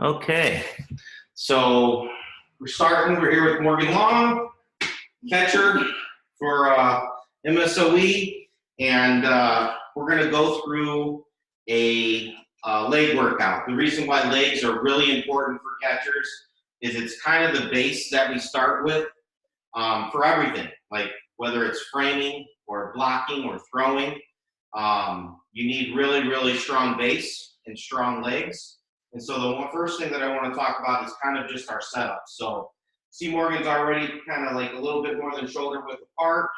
Okay, so we're here with Morgan Long, catcher for MSOE, and we're going to go through a leg workout. The reason why legs are really important for catchers is it's kind of the base that we start with for everything, like whether it's framing or blocking or throwing. You need really, really strong base and strong legs. And so the first thing that I want to talk about is kind of just our setup. So see, Morgan's already kind of like a little bit more than shoulder width apart.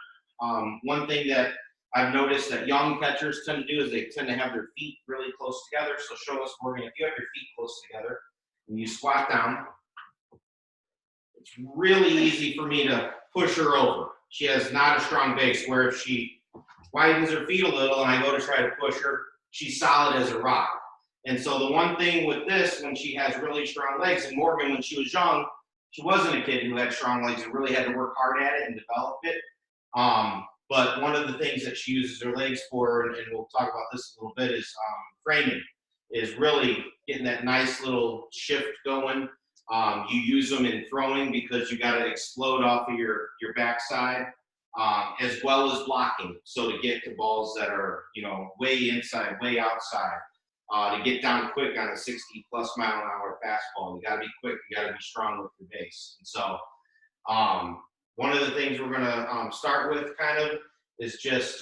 One thing that I've noticed that young catchers tend to do is they tend to have their feet really close together. So show us, Morgan, if you have your feet close together and you squat down, it's really easy for me to push her over. She has not a strong base, where if she widens her feet a little and I go to try to push her, she's solid as a rock. And so the one thing with this, when she has really strong legs, and Morgan, when she was young, she wasn't a kid who had strong legs and really had to work hard at it and develop it. But one of the things that she uses her legs for, and we'll talk about this a little bit, is framing, is really getting that nice little shift going. You use them in throwing because you got to explode off of your backside, as well as blocking. So to get to balls that are, way inside, way outside. To get down quick on a 60+ mile an hour fastball, you got to be quick, you got to be strong with your base. And so one of the things we're going to start with kind of is just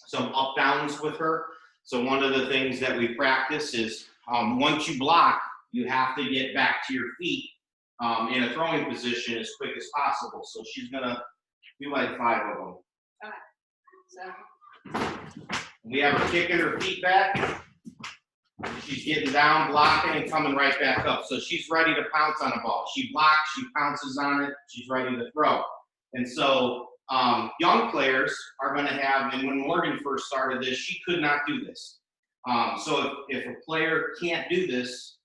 some up downs with her. So one of the things that we practice is once you block, you have to get back to your feet in a throwing position as quick as possible. So she's going to do like 5 of them. Okay. So. We have her kicking her feet back. She's getting down, blocking, and coming right back up. So she's ready to pounce on a ball. She blocks, she pounces on it, she's ready to throw. And so young players are going to have, and when Morgan first started this, she could not do this. So if a player can't do this,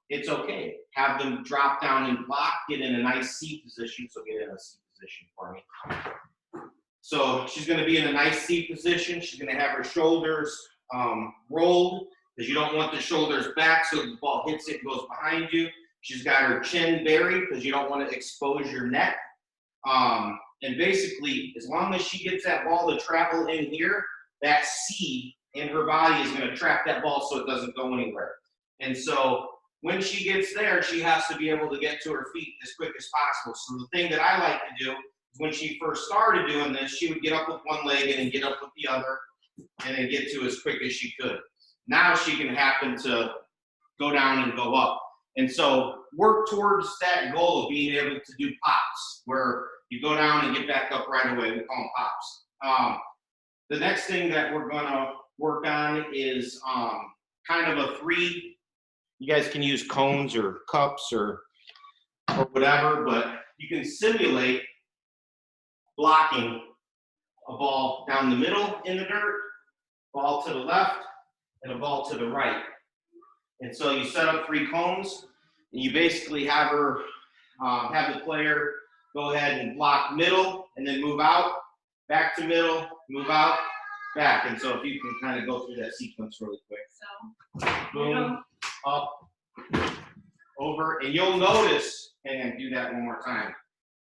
it's okay. Have them drop down and block, get in a nice C position. So get in a C position for me. So she's going to be in a nice C position. She's going to have her shoulders rolled, because you don't want the shoulders back so the ball hits it and goes behind you. She's got her chin buried because you don't want to expose your neck. And basically, as long as she gets that ball to travel in here, that C in her body is going to trap that ball so it doesn't go anywhere. And so when she gets there, she has to be able to get to her feet as quick as possible. So the thing that I like to do, when she first started doing this, she would get up with one leg and then get up with the other and then get to as quick as she could. Now she can happen to go down and go up. And so work towards that goal of being able to do pops, where you go down and get back up right away. We call them pops. The next thing that we're going to work on is kind of a 3. You guys can use cones or cups or whatever, but you can simulate blocking a ball down the middle in the dirt, ball to the left, and a ball to the right. And so you set up 3 cones, and you basically have her, have the player go ahead and block middle, and then move out, back to middle, move out, back. And so if you can kind of go through that sequence really quick. So, boom, up, over, and you'll notice, and do that one more time.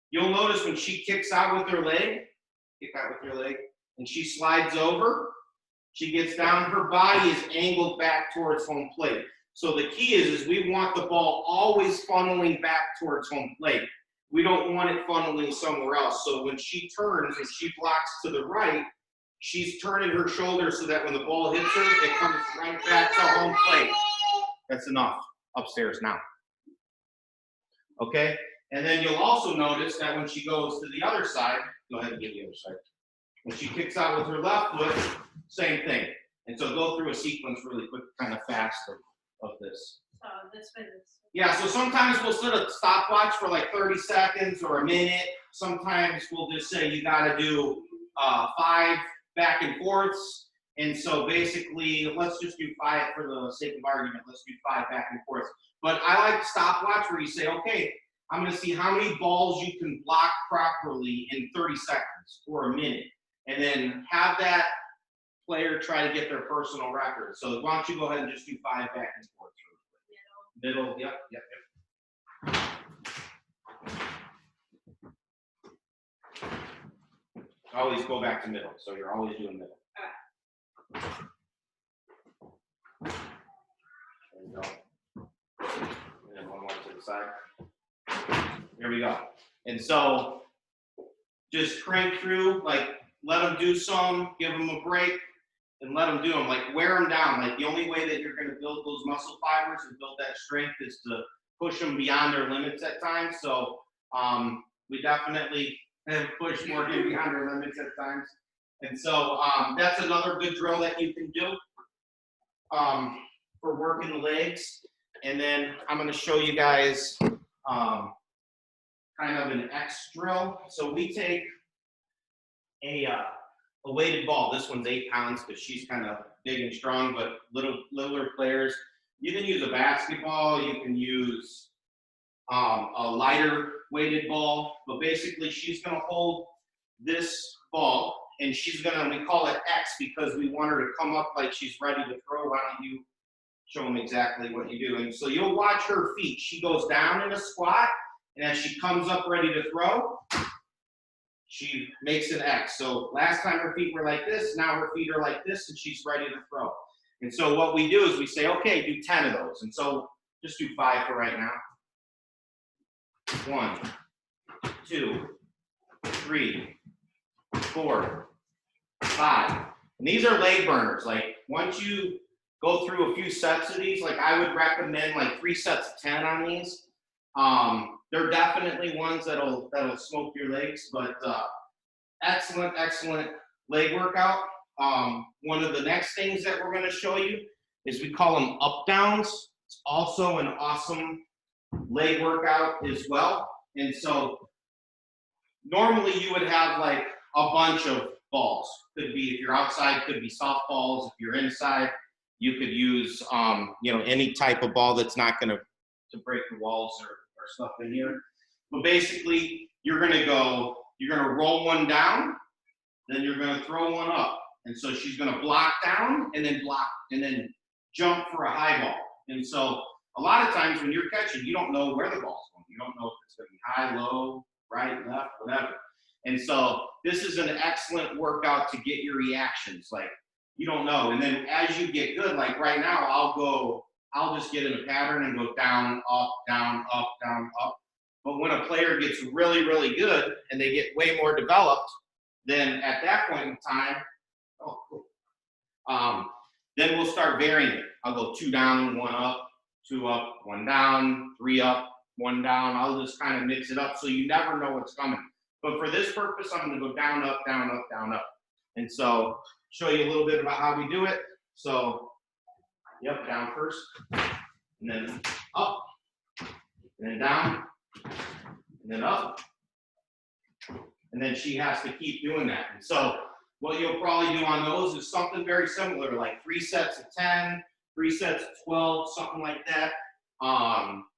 You'll notice when she kicks out with her leg, kick out with your leg, and she slides over, she gets down, her body is angled back towards home plate. So the key is we want the ball always funneling back towards home plate. We don't want it funneling somewhere else. So when she turns and she blocks to the right, she's turning her shoulder so that when the ball hits her, it comes right back to home plate. That's enough. Upstairs now. Okay? And then you'll also notice that when she goes to the other side, go ahead and get the other side. When she kicks out with her left foot, same thing. And so go through a sequence really quick, kind of fast of this. So this way. Yeah, so sometimes we'll set a stopwatch for like 30 seconds or a minute. Sometimes we'll just say you got to do 5 back and forths. And so basically, let's just do 5 for the sake of argument. Let's do 5 back and forth. But I like stopwatch where you say, okay, I'm going to see how many balls you can block properly in 30 seconds or a minute. And then have that player try to get their personal record. So why don't you go ahead and just do 5 back and forth. Middle, yep. Always go back to middle, so you're always doing middle. There you go. And then one more to the side. There we go. And so just crank through, like let them do some, give them a break, and let them do them. Like wear them down. Like the only way that you're going to build those muscle fibers and build that strength is to push them beyond their limits at times. So we definitely have pushed more beyond our limits at times. And so that's another good drill that you can do for working the legs. And then I'm going to show you guys kind of an X drill. So we take a weighted ball. This one's 8 pounds because she's kind of big and strong, but littler players. You can use a basketball. You can use a lighter weighted ball, but basically she's going to hold this ball and she's going to, we call it X because we want her to come up like she's ready to throw. Why don't you show them exactly what you do? And so you'll watch her feet. She goes down in a squat, and as she comes up ready to throw, she makes an X. So last time her feet were like this, now her feet are like this, and she's ready to throw. And so what we do is we say, okay, do 10 of those. And so just do 5 for right now. 1, 2, 3, 4, 5. And these are leg burners. Like once you go through a few sets of these, like I would recommend like 3 sets of 10 on these. They're definitely ones that'll smoke your legs, but excellent leg workout. One of the next things that we're going to show you is we call them up downs. It's also an awesome leg workout as well. And so normally you would have like a bunch of balls. Could be, if you're outside, could be softballs. If you're inside, you could use any type of ball that's not going to break the walls or stuff in here. But basically you're going to roll one down, then you're going to throw one up. And so she's going to block down and then block and then jump for a high ball. And so a lot of times when you're catching, you don't know where the ball's going. You don't know if it's going to be high, low, right, left, whatever. And so this is an excellent workout to get your reactions. Like you don't know. And then as you get good, like right now, I'll just get in a pattern and go down, up, down, up, down, up. But when a player gets really, really good and they get way more developed, then at that point in time, then we'll start varying it. I'll go 2 down, 1 up, 2 up, 1 down, 3 up, 1 down. I'll just kind of mix it up so you never know what's coming. But for this purpose, I'm going to go down, up, down, up, down, up. And so show you a little bit about how we do it. So, yep, down first, and then up, and then down, and then up. And then she has to keep doing that. And so what you'll probably do on those is something very similar, like 3 sets of 10, 3 sets of 12, something like that.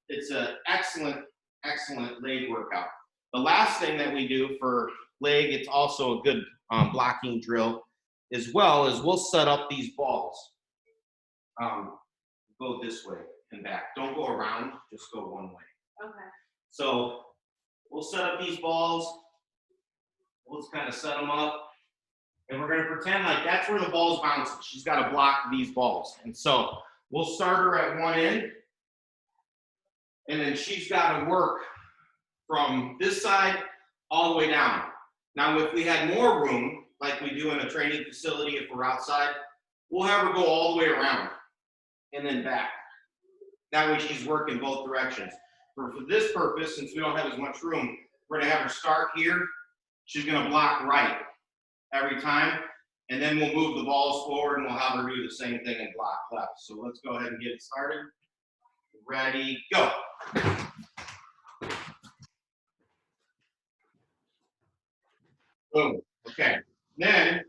It's an excellent leg workout. The last thing that we do for leg, it's also a good blocking drill as well, is we'll set up these balls. Go this way and back. Don't go around, just go one way. Okay. So we'll set up these balls. We'll just kind of set them up. And we're going to pretend like that's where the ball's bouncing. She's got to block these balls. And so we'll start her at one end. And then she's got to work from this side all the way down. Now, if we had more room, like we do in a training facility, if we're outside, we'll have her go all the way around and then back. That way she's working both directions. For this purpose, since we don't have as much room, we're going to have her start here. She's going to block right every time. And then we'll move the balls forward and we'll have her do the same thing and block left. So let's go ahead and get it started. Ready, go. Boom. Okay. Then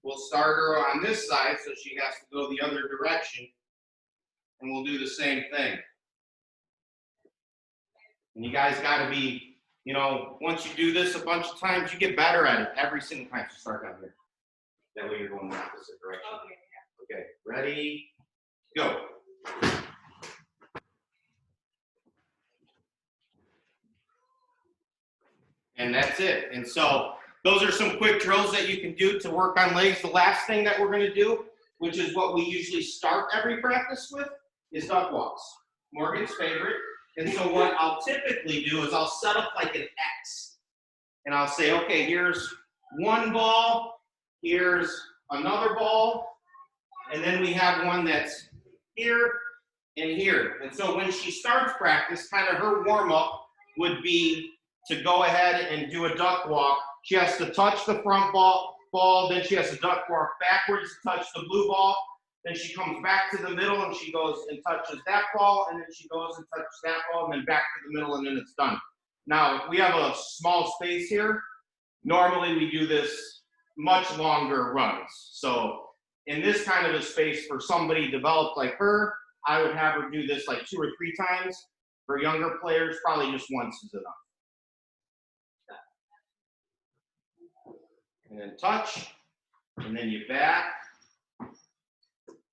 we'll start her on this side so she has to go the other direction. And we'll do the same thing. And you guys got to be, once you do this a bunch of times, you get better at it every single time. So start down here. That way you're going the opposite direction. Okay. Okay, ready, go. And that's it. And so those are some quick drills that you can do to work on legs. The last thing that we're going to do, which is what we usually start every practice with, is duck walks. Morgan's favorite. And so what I'll typically do is I'll set up like an X. And I'll say, okay, here's one ball, here's another ball, and then we have one that's here and here. And so when she starts practice, kind of her warm-up would be to go ahead and do a duck walk. She has to touch the front ball, then she has to duck walk backwards to touch the blue ball, then she comes back to the middle and she goes and touches that ball, and then she goes and touches that ball, and then back to the middle, and then it's done. Now, we have a small space here. Normally we do this much longer runs. So in this kind of a space for somebody developed like her, I would have her do this like 2 or 3 times. For younger players, probably just once is enough. And then touch, and then you back,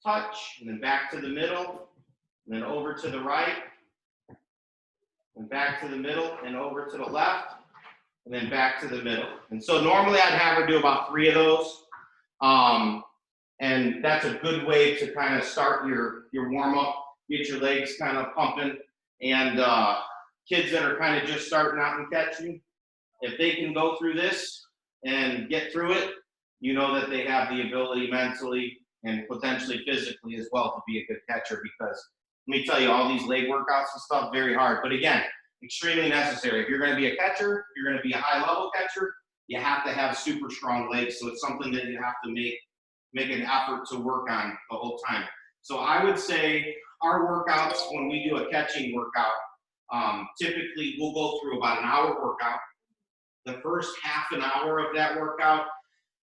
touch, and then back to the middle, and then over to the right, and back to the middle, and over to the left, and then back to the middle. And so normally I'd have her do about 3 of those. And that's a good way to kind of start your warm-up, get your legs kind of pumping. And kids that are kind of just starting out in catching, if they can go through this and get through it, you know that they have the ability mentally and potentially physically as well to be a good catcher, because let me tell you, all these leg workouts and stuff, very hard. But again, extremely necessary. If you're going to be a catcher, if you're going to be a high-level catcher, you have to have super strong legs. So it's something that you have to make an effort to work on the whole time. So I would say our workouts, when we do a catching workout, typically we'll go through about an hour workout. The first half an hour of that workout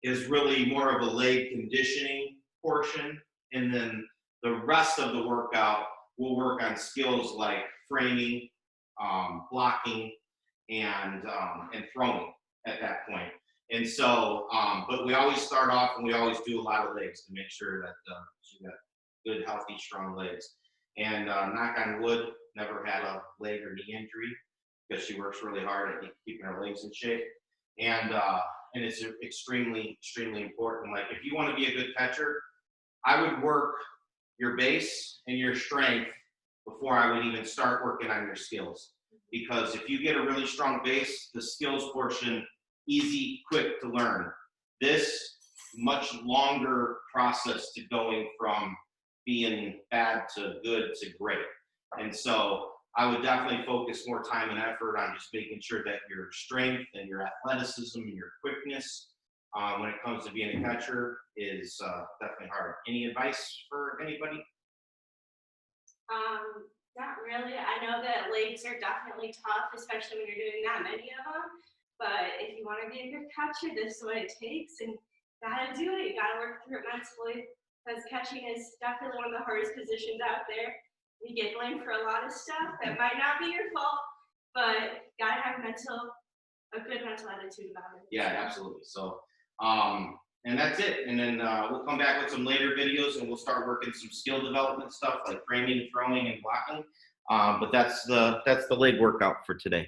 is really more of a leg conditioning portion. And then the rest of the workout, we'll work on skills like framing, blocking, and throwing at that point. And so, but we always start off and we always do a lot of legs to make sure that she got good, healthy, strong legs. And knock on wood, never had a leg or knee injury, because she works really hard at keeping her legs in shape. And it's extremely, extremely important. Like, if you want to be a good catcher, I would work your base and your strength before I would even start working on your skills. Because if you get a really strong base, the skills portion, easy, quick to learn. This, much longer process to going from being bad to good to great. And so I would definitely focus more time and effort on just making sure that your strength and your athleticism and your quickness when it comes to being a catcher is definitely hard. Any advice for anybody? Not really. I know that legs are definitely tough, especially when you're doing that many of them. But if you want to be a good catcher, this is what it takes, and you gotta do it. You gotta work through it mentally, because catching is definitely one of the hardest positions out there. You get blamed for a lot of stuff that might not be your fault, but you gotta have a good mental attitude about it. Yeah, absolutely. So, and that's it. And then we'll come back with some later videos, and we'll start working some skill development stuff like framing, throwing, and blocking. But that's the leg workout for today.